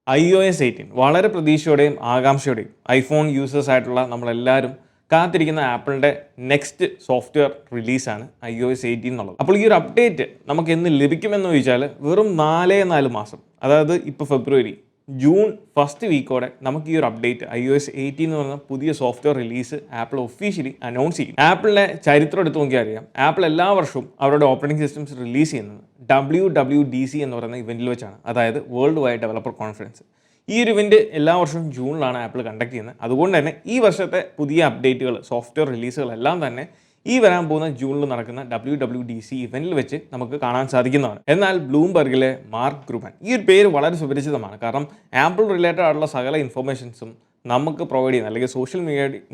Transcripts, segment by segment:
iOS 18 വളരെ പ്രതീക്ഷയോടെയും ആകാംക്ഷയോടെയും iPhone users ആയിട്ടുള്ള നമ്മളെല്ലാവരും കാത്തിരിക്കുന്ന ആപ്പിളിൻ്റെ നെക്സ്റ്റ് സോഫ്റ്റ്വെയർ റിലീസാണ് iOS 18 എന്നുള്ളത്. അപ്പോൾ ഈ ഒരു അപ്ഡേറ്റ് നമുക്ക് എന്ന് ലഭിക്കുമെന്ന് ചോദിച്ചാൽ വെറും 4 മാസം, അതായത് ഇപ്പോൾ ഫെബ്രുവരി, ജൂൺ ഫസ്റ്റ് വീക്കോടെ നമുക്ക് ഈ ഒരു അപ്ഡേറ്റ് iOS 18 എന്ന് പറയുന്ന പുതിയ software release apple officially announce ചെയ്യും. ആപ്പിളിൻ്റെ ചരിത്രം എടുത്ത് നോക്കിയാൽ അറിയാം, ആപ്പിൾ എല്ലാ വർഷവും അവരുടെ ഓപ്പറേറ്റിംഗ് സിസ്റ്റംസ് റിലീസ് ചെയ്യുന്നത് WWDC എന്ന് പറയുന്ന ഇവൻറ്റിൽ വെച്ചാണ്, അതായത് വേൾഡ് വൈഡ് ഡെവലപ്പർ കോൺഫറൻസ്. ഈ ഒരു ഇവൻറ്റ് എല്ലാ വർഷവും ജൂണിലാണ് ആപ്പിൾ കണ്ടക്ട് ചെയ്യുന്നത്. അതുകൊണ്ട് തന്നെ ഈ വർഷത്തെ പുതിയ അപ്ഡേറ്റുകൾ, സോഫ്റ്റ്വെയർ റിലീസുകളെല്ലാം തന്നെ ഈ വരാൻ പോകുന്ന ജൂണിൽ നടക്കുന്ന WWDC ഇവൻറ്റിൽ വെച്ച് നമുക്ക് കാണാൻ സാധിക്കുന്നതാണ്. എന്നാൽ ബ്ലൂംബർഗിലെ മാർക്ക് ഗ്രൂമാൻ, ഈ ഒരു പേര് വളരെ സുപരിചിതമാണ്. കാരണം ആപ്പിൾ റിലേറ്റഡ് ആയിട്ടുള്ള സകല ഇൻഫർമേഷൻസും നമുക്ക് പ്രൊവൈഡ് ചെയ്യുന്ന, അല്ലെങ്കിൽ സോഷ്യൽ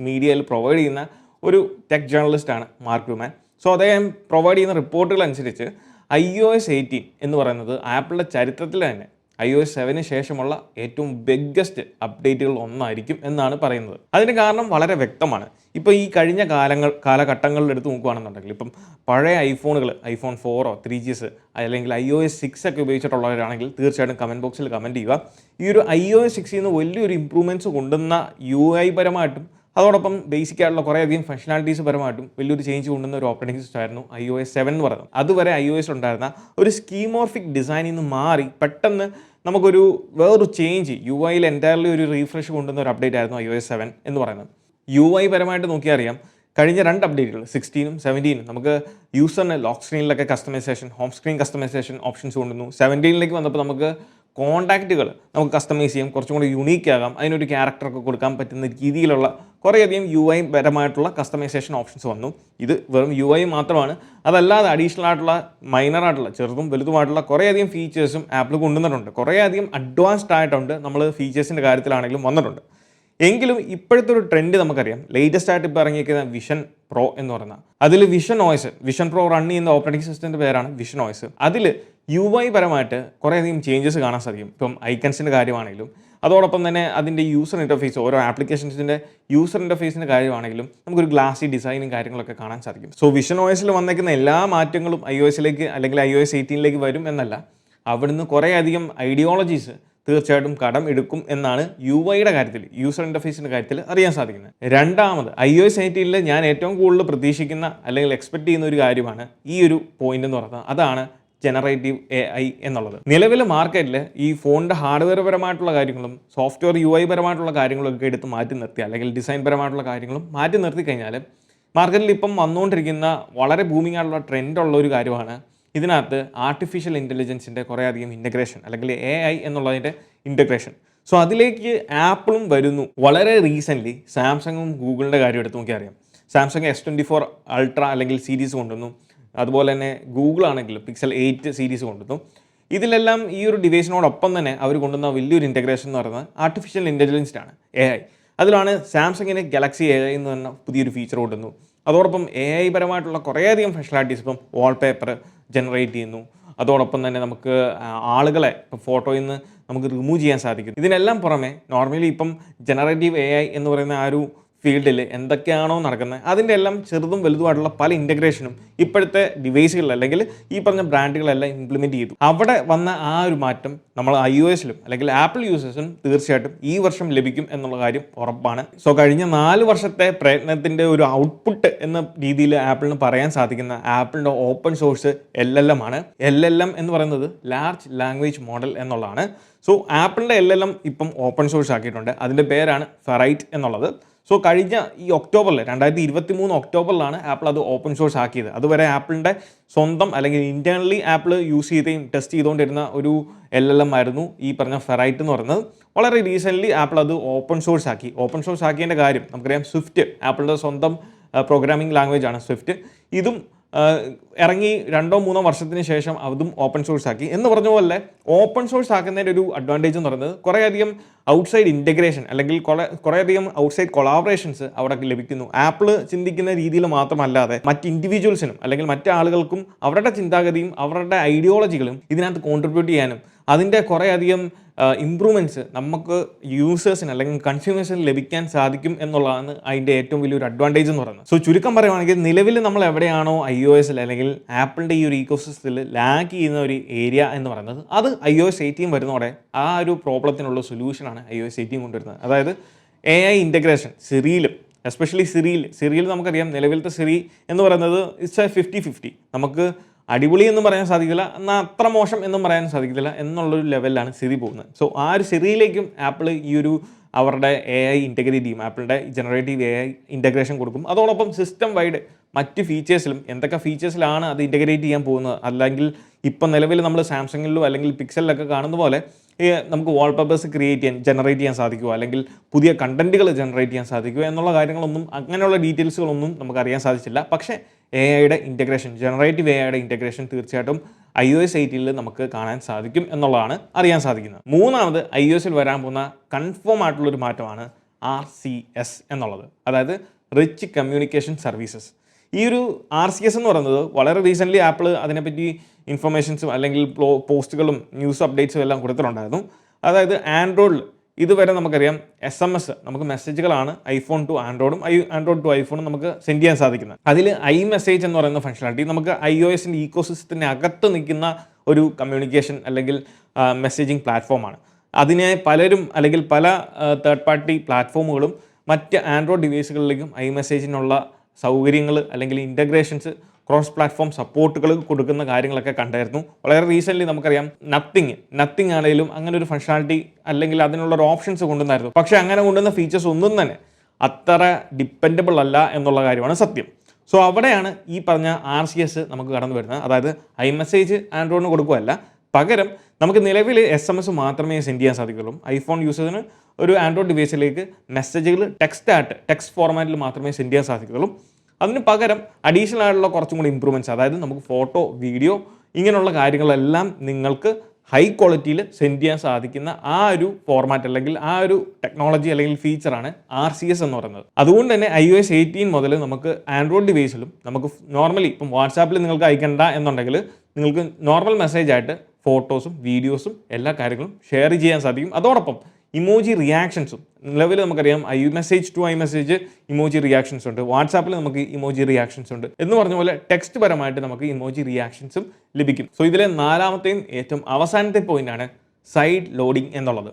മീഡിയയിൽ പ്രൊവൈഡ് ചെയ്യുന്ന ഒരു ടെക് ജേർണലിസ്റ്റാണ് മാർക്ക് ഗ്രൂമാൻ. സോ അദ്ദേഹം പ്രൊവൈഡ് ചെയ്യുന്ന റിപ്പോർട്ടുകൾ അനുസരിച്ച് iOS 18 എന്ന് പറയുന്നത് ആപ്പിളിൻ്റെ ചരിത്രത്തിൽ തന്നെ iOS 7 ശേഷമുള്ള ഏറ്റവും ബിഗ്ഗസ്റ്റ് അപ്ഡേറ്റുകൾ ഒന്നായിരിക്കും എന്നാണ് പറയുന്നത്. അതിന് കാരണം വളരെ വ്യക്തമാണ്. ഇപ്പോൾ ഈ കഴിഞ്ഞ കാലഘട്ടങ്ങളിൽ എടുത്ത് നോക്കുകയാണെന്നുണ്ടെങ്കിൽ, ഇപ്പം പഴയ ഐഫോണുകൾ, ഐഫോൺ 4 3GS അല്ലെങ്കിൽ iOS 6 ഒക്കെ ഉപയോഗിച്ചിട്ടുള്ളവരാണെങ്കിൽ തീർച്ചയായിട്ടും കമൻറ്റ് ബോക്സിൽ കമൻറ്റ് ചെയ്യുക. ഈ ഒരു iOS 6 നിന്ന് വലിയൊരു ഇമ്പ്രൂവ്മെൻറ്റ്സ് കൊണ്ടുവന്ന UI പരമായിട്ടും അതോടൊപ്പം ബേസിക് ആയിട്ടുള്ള കുറേയധികം ഫംഗ്ഷനാലിറ്റീസ് പരമായിട്ടും വലിയൊരു ചേഞ്ച് കൊണ്ടുവന്ന ഒരു ഓപ്പറേറ്റിംഗ് സിസ്റ്റം ആയിരുന്നു iOS 7 എന്ന് പറയുന്നത്. അതുവരെ iOS ഉണ്ടായിരുന്ന ഒരു സ്കീമോർഫിക് ഡിസൈനിൽ നിന്ന് മാറി പെട്ടെന്ന് നമുക്കൊരു വേറൊരു ചേഞ്ച്, UIയിൽ എൻറ്റയർലി ഒരു റീഫ്രഷ് കൊണ്ടുവന്ന ഒരു അപ്ഡേറ്റ് ആയിരുന്നു iOS 7 എന്ന് പറയുന്നത്. UI പരമായിട്ട് നോക്കിയാൽ അറിയാം, കഴിഞ്ഞ 2 അപ്ഡേറ്റുകൾ 16ഉം 17ഉം നമുക്ക് യൂസറിന് ലോക്ക് സ്ക്രീനിലൊക്കെ customisation, home screen customisation options കൊണ്ടുവന്നു. 17ലേക്ക് വന്നപ്പോൾ നമുക്ക് കോൺടാക്റ്റുകൾ നമുക്ക് കസ്റ്റമൈസ് ചെയ്യാം, കുറച്ചും കൂടി യുണീക്ക് ആകാം, അതിനൊരു ക്യാരക്ടറൊക്കെ കൊടുക്കാൻ പറ്റുന്ന രീതിയിലുള്ള കുറേയധികം UI പരമായിട്ടുള്ള കസ്റ്റമൈസേഷൻ ഓപ്ഷൻസ് വന്നു. ഇത് വെറും UI മാത്രമാണ്. അതല്ലാതെ അഡീഷണൽ ആയിട്ടുള്ള മൈനറായിട്ടുള്ള ചെറുതും വലുതുമായിട്ടുള്ള കുറേയധികം ഫീച്ചേഴ്സും ആപ്പിൾ കൊണ്ടുവന്നിട്ടുണ്ട്. കുറേയധികം അഡ്വാൻസ്ഡ് ആയിട്ടുണ്ട് നമ്മൾ ഫീച്ചേഴ്സിൻ്റെ കാര്യത്തിലാണെങ്കിലും വന്നിട്ടുണ്ട്. എങ്കിലും ഇപ്പോഴത്തെ ഒരു ട്രെൻഡ് നമുക്കറിയാം, ലേറ്റസ്റ്റ് ആയിട്ട് ഇപ്പോൾ ഇറങ്ങിയിരിക്കുന്ന വിഷൻ പ്രോ എന്ന് പറയുന്ന, അതിൽ വിഷൻ പ്രോ റൺ ചെയ്യുന്ന ഓപ്പറേറ്റിംഗ് സിസ്റ്റത്തിൻ്റെ പേരാണ് വിഷൻ OS. അതിൽ UI പരമായിട്ട് കുറേയധികം ചേഞ്ചസ് കാണാൻ സാധിക്കും. ഇപ്പം ഐക്കൺസിൻ്റെ കാര്യമാണെങ്കിലും അതോടൊപ്പം തന്നെ അതിൻ്റെ യൂസർ ഇൻ്റർഫേസ്, ഓരോ ആപ്ലിക്കേഷൻസിൻ്റെ യൂസർ ഇൻ്റർഫേസിൻ്റെ കാര്യമാണെങ്കിലും നമുക്കൊരു ഗ്ലാസി ഡിസൈനും കാര്യങ്ങളൊക്കെ കാണാൻ സാധിക്കും. സോ വിഷൻ OSൽ വന്നേക്കുന്ന എല്ലാ മാറ്റങ്ങളും iOSലേക്ക് അല്ലെങ്കിൽ iOS 18ലേക്ക് വരും എന്നല്ല, അവിടുന്ന് കുറേയധികം ഐഡിയോളജീസ് തീർച്ചയായിട്ടും കടം എടുക്കും എന്നാണ് UIയുടെ കാര്യത്തിൽ, യൂസർ ഇൻ്റർഫേസിൻ്റെ കാര്യത്തിൽ അറിയാൻ സാധിക്കുന്നത്. രണ്ടാമത് iOS 18ൽ ഞാൻ ഏറ്റവും കൂടുതൽ പ്രതീക്ഷിക്കുന്ന അല്ലെങ്കിൽ എക്സ്പെക്ട് ചെയ്യുന്ന ഒരു കാര്യമാണ് ഈ ഒരു പോയിന്റ് എന്ന് പറയുന്നത്, അതാണ് ജനറേറ്റീവ് AI എന്നുള്ളത്. നിലവിലെ മാർക്കറ്റിൽ ഈ ഫോണിൻ്റെ ഹാർഡ്വെയർ പരമായിട്ടുള്ള കാര്യങ്ങളും സോഫ്റ്റ്വെയർ UI പരമായിട്ടുള്ള കാര്യങ്ങളൊക്കെ എടുത്ത് മാറ്റി നിർത്തി, അല്ലെങ്കിൽ ഡിസൈൻ പരമായിട്ടുള്ള കാര്യങ്ങളും മാറ്റി നിർത്തി കഴിഞ്ഞാൽ മാർക്കറ്റിൽ ഇപ്പം വന്നുകൊണ്ടിരിക്കുന്ന വളരെ ബൂമിംഗ് ആയിട്ടുള്ള ട്രെൻഡുള്ള ഒരു കാര്യമാണ് ഇതിനകത്ത് ആർട്ടിഫിഷ്യൽ ഇൻ്റലിജൻസിൻ്റെ കുറേയധികം ഇൻ്റഗ്രേഷൻ, അല്ലെങ്കിൽ AI എന്നുള്ളതിൻ്റെ ഇൻ്റഗ്രേഷൻ. സോ അതിലേക്ക് ആപ്പിളും വരുന്നു. വളരെ റീസെൻ്റ്ലി സാംസങ്ങും ഗൂഗിളിൻ്റെ കാര്യം എടുത്ത് നോക്കിയാൽ അറിയാം, സാംസങ് S24 അൾട്ര അല്ലെങ്കിൽ സീരീസ് കൊണ്ടുവന്നു. അതുപോലെ തന്നെ ഗൂഗിൾ ആണെങ്കിലും Pixel 8 സീരീസ് കൊണ്ടുവന്നു. ഇതിലെല്ലാം ഈ ഒരു ഡിവൈസിനോടൊപ്പം തന്നെ അവർ കൊണ്ടുവന്ന വലിയൊരു ഇൻ്റഗ്രേഷൻ എന്ന് പറയുന്നത് ആർട്ടിഫിഷ്യൽ ഇൻ്റലിജൻസിനാണ്, AI. അതിലാണ് സാംസങ്ങിന് ഗാലക്സി AI എന്ന് പറഞ്ഞ പുതിയൊരു ഫീച്ചർ കൊണ്ടുവന്നു. അതോടൊപ്പം AI പരമായിട്ടുള്ള കുറേയധികം ഫംഗ്ഷനാലിറ്റീസ്, ഇപ്പം വാൾപേപ്പർ ജനറേറ്റ് ചെയ്യുന്നു. അതോടൊപ്പം തന്നെ നമുക്ക് ആളുകളെ ഫോട്ടോയിൽ നിന്ന് നമുക്ക് റിമൂവ് ചെയ്യാൻ സാധിക്കും. ഇതിനെല്ലാം പുറമെ നോർമലി ഇപ്പം ജനറേറ്റീവ് AI എന്ന് പറയുന്ന ആ ഒരു ഫീൽഡിൽ എന്തൊക്കെയാണോ നടക്കുന്നത് അതിൻ്റെ എല്ലാം ചെറുതും വലുതുമായിട്ടുള്ള പല ഇൻ്റഗ്രേഷനും ഇപ്പോഴത്തെ ഡിവൈസുകളിൽ അല്ലെങ്കിൽ ഈ പറഞ്ഞ ബ്രാൻഡുകളെല്ലാം ഇംപ്ലിമെൻറ്റ് ചെയ്തു. അവിടെ വന്ന ആ ഒരു മാറ്റം നമ്മൾ iOSലും അല്ലെങ്കിൽ ആപ്പിൾ യൂസേഴ്സിനും തീർച്ചയായിട്ടും ഈ വർഷം ലഭിക്കും എന്നുള്ള കാര്യം ഉറപ്പാണ്. സോ കഴിഞ്ഞ 4 വർഷത്തെ പ്രയത്നത്തിൻ്റെ ഒരു ഔട്ട്പുട്ട് എന്ന രീതിയിൽ ആപ്പിളിന് പറയാൻ സാധിക്കുന്ന ആപ്പിളിൻ്റെ ഓപ്പൺ സോഴ്സ് LLM ആണ്. LLM എന്ന് പറയുന്നത് ലാർജ് ലാംഗ്വേജ് മോഡൽ എന്നുള്ളതാണ്. സോ ആപ്പിളിൻ്റെ LLM ഇപ്പം ഓപ്പൺ സോഴ്സ് ആക്കിയിട്ടുണ്ട്. അതിൻ്റെ പേരാണ് ഫെറൈറ്റ് എന്നുള്ളത്. സോ കഴിഞ്ഞ ഈ ഒക്ടോബറിൽ 2023 ഒക്ടോബറിലാണ് ആപ്പിൾ അത് ഓപ്പൺ സോഴ്സ് ആക്കിയത്. അതുവരെ ആപ്പിളിൻ്റെ സ്വന്തം അല്ലെങ്കിൽ ഇൻറ്റേർണലി ആപ്പിൾ യൂസ് ചെയ്തും ടെസ്റ്റ് ചെയ്തുകൊണ്ടിരുന്ന ഒരു LLM ആയിരുന്നു ഈ പറഞ്ഞ ഫെറൈറ്റ് എന്ന് പറയുന്നത്. വളരെ റീസെൻ്റ്ലി ആപ്പിൾ അത് ഓപ്പൺ സോഴ്സ് ആക്കി. ഓപ്പൺ സോഴ്സ് ആക്കിയതിൻ്റെ കാര്യം നമുക്കറിയാം, സ്വിഫ്റ്റ് ആപ്പിളിൻ്റെ സ്വന്തം പ്രോഗ്രാമിംഗ് ലാംഗ്വേജ് ആണ് സ്വിഫ്റ്റ്. ഇതും ഇറങ്ങി 2-3 വർഷത്തിന് ശേഷം അതും ഓപ്പൺ സോഴ്സ് ആക്കി. എന്ന് പറഞ്ഞ പോലെ ഓപ്പൺ സോഴ്സ് ആക്കുന്നതിൻ്റെ ഒരു അഡ്വാൻറ്റേജ് എന്ന് പറയുന്നത് കുറേയധികം ഔട്ട്സൈഡ് ഇൻ്റഗ്രേഷൻ അല്ലെങ്കിൽ കുറേയധികം ഔട്ട്സൈഡ് കൊളാബറേഷൻസ് അവിടെ ലഭിക്കുന്നു. ആപ്പിൾ ചിന്തിക്കുന്ന രീതിയിൽ മാത്രമല്ലാതെ മറ്റ് ഇൻഡിവിജ്വൽസിനും അല്ലെങ്കിൽ മറ്റ് ആളുകൾക്കും അവരുടെ ചിന്താഗതിയും അവരുടെ ഐഡിയോളജികളും ഇതിനകത്ത് കോൺട്രിബ്യൂട്ട് ചെയ്യാനും അതിൻ്റെ കുറേയധികം ഇമ്പ്രൂവ്മെൻറ്റ്സ് നമുക്ക് യൂസേഴ്സിന് അല്ലെങ്കിൽ കൺസ്യൂമേഴ്സിന് ലഭിക്കാൻ സാധിക്കും എന്നുള്ളതാണ് അതിൻ്റെ ഏറ്റവും വലിയൊരു അഡ്വാൻറ്റേജ് എന്ന് പറയുന്നത്. സോ ചുരുക്കം പറയുവാണെങ്കിൽ നിലവിൽ നമ്മൾ എവിടെയാണോ iOS അല്ലെങ്കിൽ ആപ്പിളിൻ്റെ ഈ ഒരു ഇക്കോസിസ്റ്റത്തിൽ ലാഗ് ചെയ്യുന്ന ഒരു ഏരിയ എന്ന് പറയുന്നത്, അത് iOS 18 വരുന്നതോടെ ആ ഒരു പ്രോബ്ലത്തിനുള്ള സൊല്യൂഷനാണ് iOS 18 കൊണ്ടുവരുന്നത്. അതായത് AI ഇൻ്റഗ്രേഷൻ സിറിയിലും, എസ്പെഷ്യലി സിറിയിൽ നമുക്കറിയാം നിലവിലത്തെ സിറി എന്ന് പറയുന്നത് ഇറ്റ്സ് എ 50-50. നമുക്ക് അടിപൊളി എന്നും പറയാൻ സാധിക്കില്ല, എന്നാൽ അത്ര മോശം എന്നും പറയാൻ സാധിക്കില്ല എന്നുള്ളൊരു ലെവലിലാണ് സിറി പോകുന്നത്. സോ ആ ഒരു സിറിയിലേക്കും ആപ്പിൾ ഈ ഒരു അവരുടെ AI ഇൻ്റഗ്രേറ്റ് ആപ്പിളിൻ്റെ ജനറേറ്റീവ് AI ഇൻ്റഗ്രേഷൻ കൊടുക്കും. അതോടൊപ്പം സിസ്റ്റം വൈഡ് മറ്റ് ഫീച്ചേഴ്സിലും എന്തൊക്കെ ഫീച്ചേഴ്സിലാണ് അത് ഇൻ്റഗ്രേറ്റ് ചെയ്യാൻ പോകുന്നത്, അല്ലെങ്കിൽ ഇപ്പം നിലവിൽ നമ്മൾ സാംസങ്ങിലോ അല്ലെങ്കിൽ പിക്സലിലൊക്കെ കാണുന്ന പോലെ നമുക്ക് വാൾപേപ്പേഴ്സ് ജനറേറ്റ് ചെയ്യാൻ സാധിക്കുമോ, അല്ലെങ്കിൽ പുതിയ കണ്ടന്റുകൾ ജനറേറ്റ് ചെയ്യാൻ സാധിക്കുമോ എന്നുള്ള കാര്യങ്ങളൊന്നും, അങ്ങനെയുള്ള ഡീറ്റെയിൽസുകളൊന്നും നമുക്ക് അറിയാൻ സാധിച്ചില്ല. പക്ഷേ AIയുടെ ഇൻ്റഗ്രേഷൻ, ജനറേറ്റീവ് AIയുടെ ഇൻ്റഗ്രേഷൻ തീർച്ചയായിട്ടും iOS 18 നമുക്ക് കാണാൻ സാധിക്കും എന്നുള്ളതാണ് അറിയാൻ സാധിക്കുന്നത്. മൂന്നാമത് iOSൽ വരാൻ പോകുന്ന കൺഫേം ആയിട്ടുള്ളൊരു മാറ്റമാണ് RCS എന്നുള്ളത്, അതായത് റിച്ച് കമ്മ്യൂണിക്കേഷൻ സർവീസസ്. ഈ ഒരു RCS എന്ന് പറയുന്നത് വളരെ റീസെൻ്റ്ലി ആപ്പിൾ അതിനെപ്പറ്റി ഇൻഫർമേഷൻസും അല്ലെങ്കിൽ പോസ്റ്റുകളും ന്യൂസ് അപ്ഡേറ്റ്സും എല്ലാം കൊടുത്തിട്ടുണ്ടായിരുന്നു. അതായത് ആൻഡ്രോയിഡിൽ ഇതുവരെ നമുക്കറിയാം SMS, നമുക്ക് മെസ്സേജുകളാണ് iPhone ടു ആൻഡ്രോയിഡും ആൻഡ്രോയിഡ് ടു ഐഫോണും നമുക്ക് സെൻഡ് ചെയ്യാൻ സാധിക്കുന്നത്. അതിൽ iMessage എന്ന് പറയുന്ന ഫംഗ്ഷനാലിറ്റി നമുക്ക് iOSൻ്റെ ഈക്കോസിസ്റ്റത്തിൻ്റെ അകത്ത് നിൽക്കുന്ന ഒരു കമ്മ്യൂണിക്കേഷൻ അല്ലെങ്കിൽ മെസ്സേജിങ് പ്ലാറ്റ്ഫോമാണ്. അതിനെ പലരും അല്ലെങ്കിൽ പല തേർഡ് പാർട്ടി പ്ലാറ്റ്ഫോമുകളും മറ്റ് ആൻഡ്രോയിഡ് ഡിവൈസുകളിലേക്കും iMessageനുള്ള സൗകര്യങ്ങൾ അല്ലെങ്കിൽ ഇൻ്റഗ്രേഷൻസ്, ക്രോസ് പ്ലാറ്റ്ഫോം സപ്പോർട്ടുകൾ കൊടുക്കുന്ന കാര്യങ്ങളൊക്കെ കണ്ടായിരുന്നു. വളരെ റീസെൻ്റ്ലി നമുക്കറിയാം നത്തിങ് ആണെങ്കിലും അങ്ങനെ ഒരു ഫംഗ്ഷനാലിറ്റി അല്ലെങ്കിൽ അതിനുള്ളൊരു ഓപ്ഷൻസ് കൊണ്ടുവന്നായിരുന്നു. പക്ഷേ അങ്ങനെ കൊണ്ടുവന്ന ഫീച്ചേഴ്സ് ഒന്നും തന്നെ അത്ര ഡിപ്പെൻഡബിൾ അല്ല എന്നുള്ള കാര്യമാണ് സത്യം. സോ അവിടെയാണ് ഈ പറഞ്ഞ RCS നമുക്ക് കടന്നു വരുന്നത്. അതായത് iMessage ആൻഡ്രോയിഡിന് കൊടുക്കുകയല്ല, പകരം നമുക്ക് നിലവിൽ SMS മാത്രമേ സെൻഡ് ചെയ്യാൻ സാധിക്കുള്ളൂ. ഐഫോൺ യൂസേഴ്സിന് ഒരു ആൻഡ്രോയിഡ് ഡിവൈസിലേക്ക് മെസ്സേജുകൾ ടെക്സ്റ്റ് ഫോർമാറ്റിൽ മാത്രമേ സെൻഡ് ചെയ്യാൻ സാധിക്കുള്ളൂ. അതിന് പകരം അഡീഷണൽ ആയിട്ടുള്ള കുറച്ചും കൂടി ഇമ്പ്രൂവ്മെൻറ്റ്സ്, അതായത് നമുക്ക് ഫോട്ടോ, വീഡിയോ ഇങ്ങനെയുള്ള കാര്യങ്ങളെല്ലാം നിങ്ങൾക്ക് ഹൈ ക്വാളിറ്റിയിൽ സെൻഡ് ചെയ്യാൻ സാധിക്കുന്ന ആ ഒരു ഫോർമാറ്റ് അല്ലെങ്കിൽ ആ ഒരു ടെക്നോളജി അല്ലെങ്കിൽ ഫീച്ചറാണ് RCS എന്ന് പറയുന്നത്. അതുകൊണ്ട് തന്നെ iOS 18 മുതൽ നമുക്ക് ആൻഡ്രോയിഡ് ഡിവൈസിലും നമുക്ക് നോർമലി ഇപ്പം വാട്സാപ്പിൽ നിങ്ങൾക്ക് അയക്കേണ്ട എന്നുണ്ടെങ്കിൽ നിങ്ങൾക്ക് നോർമൽ മെസ്സേജായിട്ട് ഫോട്ടോസും വീഡിയോസും എല്ലാ കാര്യങ്ങളും ഷെയർ ചെയ്യാൻ സാധിക്കും. അതോടൊപ്പം ഇമോജി റിയാക്ഷൻസും നിലവിൽ നമുക്കറിയാം iMessage to iMessage emoji reactions ഉണ്ട്, വാട്സാപ്പിൽ നമുക്ക് ഇമോജി റിയാക്ഷൻസ് ഉണ്ട് എന്ന് പറഞ്ഞ പോലെ ടെക്സ്റ്റ് പരമായിട്ട് നമുക്ക് ഇമോജി റിയാക്ഷൻസും ലഭിക്കും. സോ ഇതിലെ നാലാമത്തെയും ഏറ്റവും അവസാനത്തെ പോയിന്റാണ് സൈഡ് ലോഡിംഗ് എന്നുള്ളത്.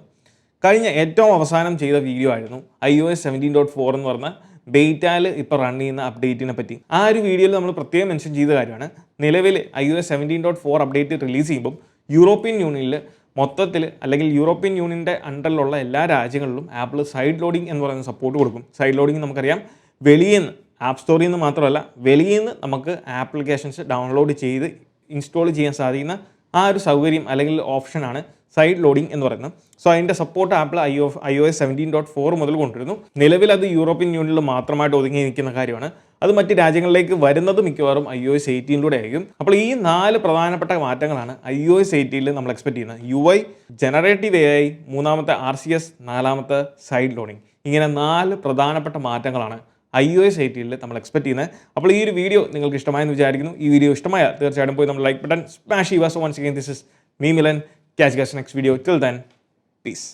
കഴിഞ്ഞ ഏറ്റവും അവസാനം ചെയ്ത വീഡിയോ ആയിരുന്നു iOS 17.4 എന്ന് പറഞ്ഞ ബെയ്റ്റാൽ ഇപ്പോൾ റൺ ചെയ്യുന്ന അപ്ഡേറ്റിനെ പറ്റി. ആ ഒരു വീഡിയോയിൽ നമ്മൾ പ്രത്യേകം മെൻഷൻ ചെയ്ത കാര്യമാണ്, നിലവിൽ iOS 17.4 അപ്ഡേറ്റ് റിലീസ് ചെയ്യുമ്പം യൂറോപ്യൻ യൂണിയനിൽ മൊത്തത്തിൽ അല്ലെങ്കിൽ യൂറോപ്യൻ യൂണിയൻ്റെ അണ്ടറിലുള്ള എല്ലാ രാജ്യങ്ങളിലും ആപ്പിൾ സൈഡ് ലോഡിംഗ് എന്ന് പറയുന്ന സപ്പോർട്ട് കൊടുക്കും. സൈഡ് ലോഡിംഗ് നമുക്കറിയാം വെളിയിൽ നിന്ന്, ആപ്പ് സ്റ്റോറിൽ നിന്ന് മാത്രമല്ല വെളിയിൽ നിന്ന് നമുക്ക് ആപ്ലിക്കേഷൻസ് ഡൗൺലോഡ് ചെയ്ത് ഇൻസ്റ്റാൾ ചെയ്യാൻ സാധിക്കുന്ന ആ ഒരു സൗകര്യം അല്ലെങ്കിൽ ഓപ്ഷനാണ് സൈഡ് ലോഡിംഗ് എന്ന് പറയുന്നത്. സോ അതിൻ്റെ സപ്പോർട്ട് ആപ്പിൾ iOS 17.4 മുതൽ കൊണ്ടുവരുന്നു. നിലവിൽ അത് യൂറോപ്യൻ യൂണിയനിൽ മാത്രമായിട്ട് ഒതുങ്ങി നിൽക്കുന്ന കാര്യമാണ്. അത് മറ്റ് രാജ്യങ്ങളിലേക്ക് വരുന്നത് മിക്കവാറും iOS 18 ആയിരിക്കും. അപ്പോൾ ഈ 4 പ്രധാനപ്പെട്ട മാറ്റങ്ങളാണ് iOS 18 നമ്മൾ എക്സ്പെക്ട് ചെയ്യുന്നത്. UI, ജനറേറ്റീവ് AI, മൂന്നാമത്തെ RCS, നാലാമത്തെ സൈഡ് ലോഡിംഗ്. ഇങ്ങനെ 4 പ്രധാനപ്പെട്ട മാറ്റങ്ങളാണ് iOS 18 നമ്മൾ എക്സ്പെക്ട് ചെയ്യുന്നത്. അപ്പോൾ ഈ ഒരു വീഡിയോ നിങ്ങൾക്ക് ഇഷ്ടമായെന്ന് വിചാരിക്കുന്നു. ഈ വീഡിയോ ഇഷ്ടമായാൽ തീർച്ചയായിട്ടും പോയി നമ്മൾ ലൈക്ക് ബട്ടൺ സ്മാഷ് ചെയ്യുക. So once again this is me Milan. Catch you guys next video. Till then, peace.